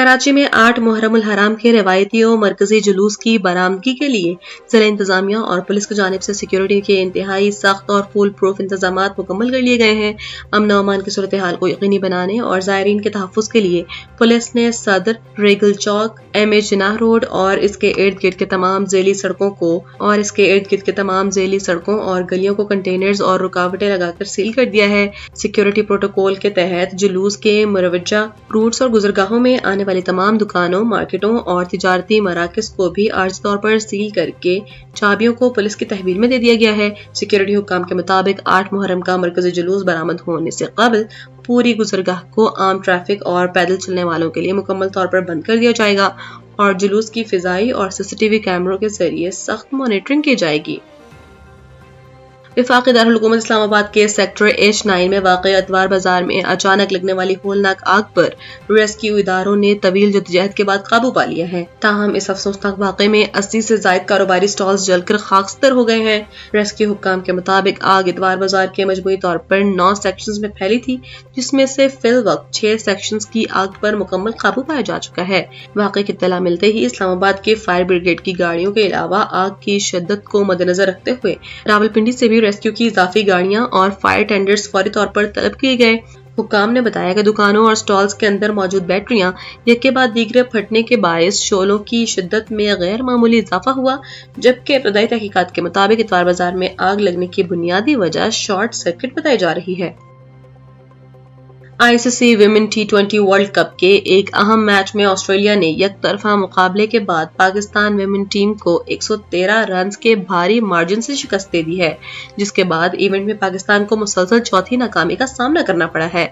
کراچی میں 8 محرم الحرام کے روایتی و مرکزی جلوس کی برآمدگی کے لیے ضلع انتظامیہ اور پولیس کی جانب سے سیکیورٹی کے انتہائی سخت اور فول پروف انتظامات مکمل کر لیے گئے ہیں۔ امن و امان کی صورتحال کو یقینی بنانے اور زائرین کے تحفظ کے لیے پولیس نے صدر، ریگل چوک، ایم اے جناح روڈ اور اس کے ارد گرد کے تمام ذیلی سڑکوں اور گلیوں کو کنٹینرز اور رکاوٹیں لگا کر سیل کر دیا ہے۔ سیکیورٹی پروٹوکول کے تحت جلوس کے مروجہ روٹس اور گزرگاہوں میں آنے والی تمام دکانوں، مارکیٹوں اور تجارتی مراکز کو بھی عارضی طور پر سیل کر کے چابیوں کو پولیس کی تحویل میں دے دیا گیا ہے۔ سیکیورٹی حکام کے مطابق 8 محرم کا مرکزی جلوس برآمد ہونے سے قبل پوری گزرگاہ کو عام ٹریفک اور پیدل چلنے والوں کے لیے مکمل طور پر بند کر دیا جائے گا اور جلوس کی فضائی اور CCTV کیمروں کے ذریعے سخت مانیٹرنگ کی جائے گی۔ وفاقی دارالحکومت اسلام آباد کے سیکٹر H9 میں واقع اتوار بازار میں اچانک لگنے والی ہولناک آگ پر ریسکیو اداروں نے طویل جدوجہد کے بعد قابو پا لیا ہے۔ تاہم اس افسوسناک واقعے میں 80 سے زائد کاروباری سٹالز جل کر خاکستر ہو گئے ہیں۔ ریسکیو حکام کے مطابق آگ اتوار بازار کے مجموعی طور پر 9 سیکشنز میں پھیلی تھی، جس میں سے فی الوقت 6 سیکشنز کی آگ پر مکمل قابو پایا جا چکا ہے۔ واقعے کی اطلاع ملتے ہی اسلام آباد کے فائر بریگیڈ کی گاڑیوں کے علاوہ آگ کی شدت کو مدنظر رکھتے ہوئے راولپنڈی سے بھی ریسکیو کی اضافی گاڑیاں اور فائر ٹینڈرز فوری طور پر طلب کیے گئے۔ حکام نے بتایا کہ دکانوں اور سٹالز کے اندر موجود بیٹریاں یک کے بعد دیگرے پھٹنے کے باعث شعلوں کی شدت میں غیر معمولی اضافہ ہوا، جبکہ ابتدائی تحقیقات کے مطابق اتوار بازار میں آگ لگنے کی بنیادی وجہ شارٹ سرکٹ بتائی جا رہی ہے۔ ICC women T20 world cup کے ایک اہم میچ میں آسٹریلیا نے یک طرفہ مقابلے کے بعد پاکستان ویمن ٹیم کو 113 رنز کے بھاری مارجن سے شکست دے دی ہے، جس کے بعد ایونٹ میں پاکستان کو مسلسل چوتھی ناکامی کا سامنا کرنا پڑا ہے۔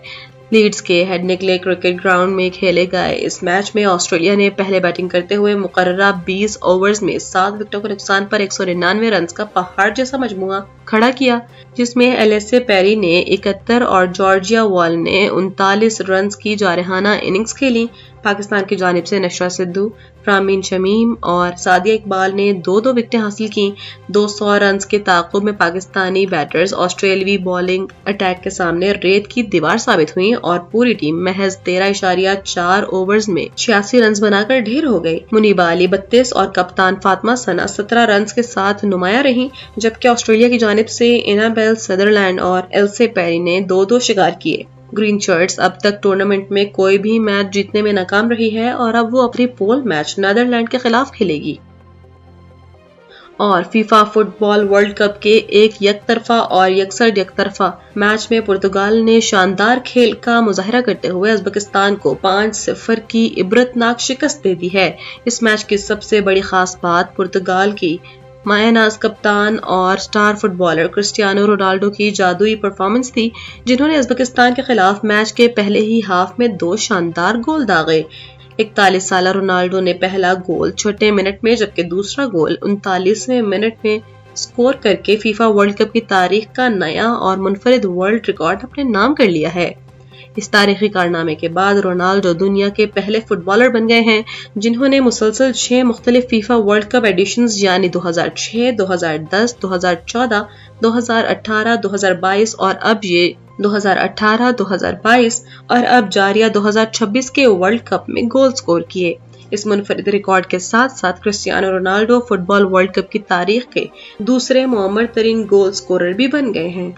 لیڈز کے ہیڈنکلے کرکٹ گراؤنڈ میں کھیلے گئے اس میچ میں آسٹریلیا نے پہلے بیٹنگ کرتے ہوئے مقررہ 20 اوورز میں 7 وکٹوں کے نقصان پر 199 رنز کا پہاڑ جیسا مجموعہ کھڑا کیا، جس میں ایلیسا پیری نے 71 اور جارجیا وال نے 39 رنز کی جارحانہ اننگز کھیلی۔ پاکستان کی جانب سے نشرہ سدھو، فرامین شمیم اور سعدیہ اقبال نے 2 وکٹیں حاصل کیں۔ 200 رنز کے تعاقب میں پاکستانی بیٹرز آسٹریلوی بالنگ اٹیک کے سامنے ریت کی دیوار ثابت ہوئیں اور پوری ٹیم محض 13.4 اوورز میں 86 رنز بنا کر ڈھیر ہو گئی۔ منیبہ علی 32 اور کپتان فاطمہ ثنا 17 رنز کے ساتھ نمایاں رہیں، جبکہ آسٹریلیا کی جانب سے انابیل سدرلینڈ اور ایلسا پیری نے 2 شکار کیے۔ گرین شرٹس اب تک ٹورنامنٹ میں کوئی بھی میچ جیتنے میں ناکام رہی ہے اور اب وہ اپنی پول میچ نیدرلینڈ کے خلاف کھیلے گی۔ اور فیفا فٹ بال ورلڈ کپ کے ایک یک طرفہ اور یک طرفہ میچ میں پرتگال نے شاندار کھیل کا مظاہرہ کرتے ہوئے ازبکستان کو 5-0 کی عبرتناک شکست دے دی ہے۔ اس میچ کی سب سے بڑی خاص بات پرتگال کی مایہ ناز کپتان اور star footballer Cristiano Ronaldo کی جادوئی پرفارمنس تھی، جنہوں نے ازبکستان کے خلاف میچ کے پہلے ہی ہاف میں 2 شاندار گول داغے۔ 41 سالہ رونالڈو نے پہلا گول چھٹے منٹ میں جبکہ دوسرا گول 39ویں منٹ میں سکور کر کے فیفا ورلڈ کپ کی تاریخ کا نیا اور منفرد ورلڈ ریکارڈ اپنے نام کر لیا ہے۔ اس تاریخی کارنامے کے بعد رونالڈو دنیا کے پہلے فٹ بالر بن گئے ہیں جنہوں نے مسلسل 6 مختلف فیفا ورلڈ کپ ایڈیشنز یعنی 2006، 2010، 2014، 2018، 2022 اور اب یہ 2018، 2022 اور اب جاریہ 2026 کے ورلڈ کپ میں گول سکور کیے۔ اس منفرد ریکارڈ کے ساتھ ساتھ کرسٹیانو رونالڈو فٹ بال ورلڈ کپ کی تاریخ کے دوسرے معمر ترین گول سکورر بھی بن گئے ہیں۔